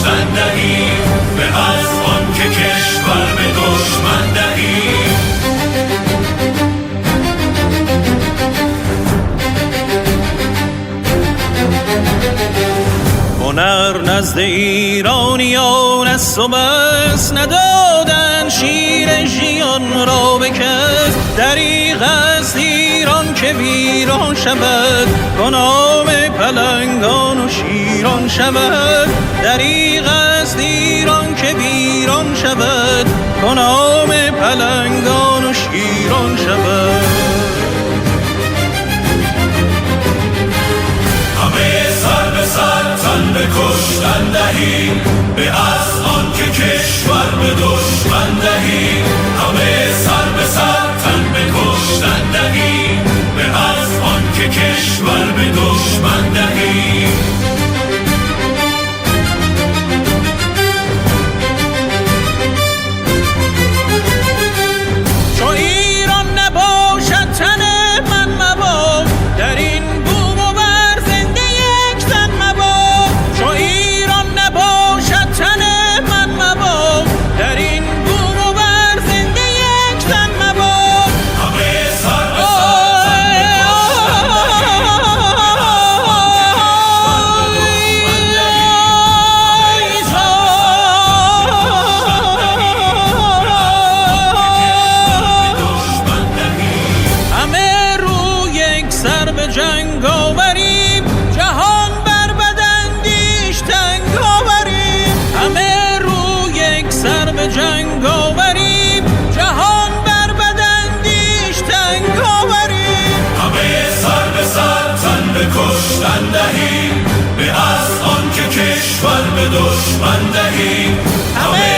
کشتن دهیم، به از آن که کشور به دشمن دهیم. هنر نزد ایرانیان است و بس، ندادن شیر ژیان را به کس. دریغ است ایران که ویران شود، کنام پلنگان و شیران شود. دریغ است ایران که ویران شود، کنام پلنگان و شیران شود. همه سر به سر تن به کشتن دهیم، به از آن که کشور به دشمن دهیم. همه سر به سر تن به کشتن دهیم، به از آن که کشور به دشمن دهیم. چو ایران نباشد تن من مباد، در این بوم و بر زنده یک زن مباد. چو ایران نباشد تن من مباد، در این بوم و بر زنده یک زن مباد. همه سر به سر به جنگ آوریم، جهان بر بداندیش تنگ آوریم. همه رو یک سر به جنگ آوریم، جهان بر بداندیش تنگ آوریم. همه سر به سر تن به کشتن دهیم، به از آن که کشور به دشمن دهیم. همه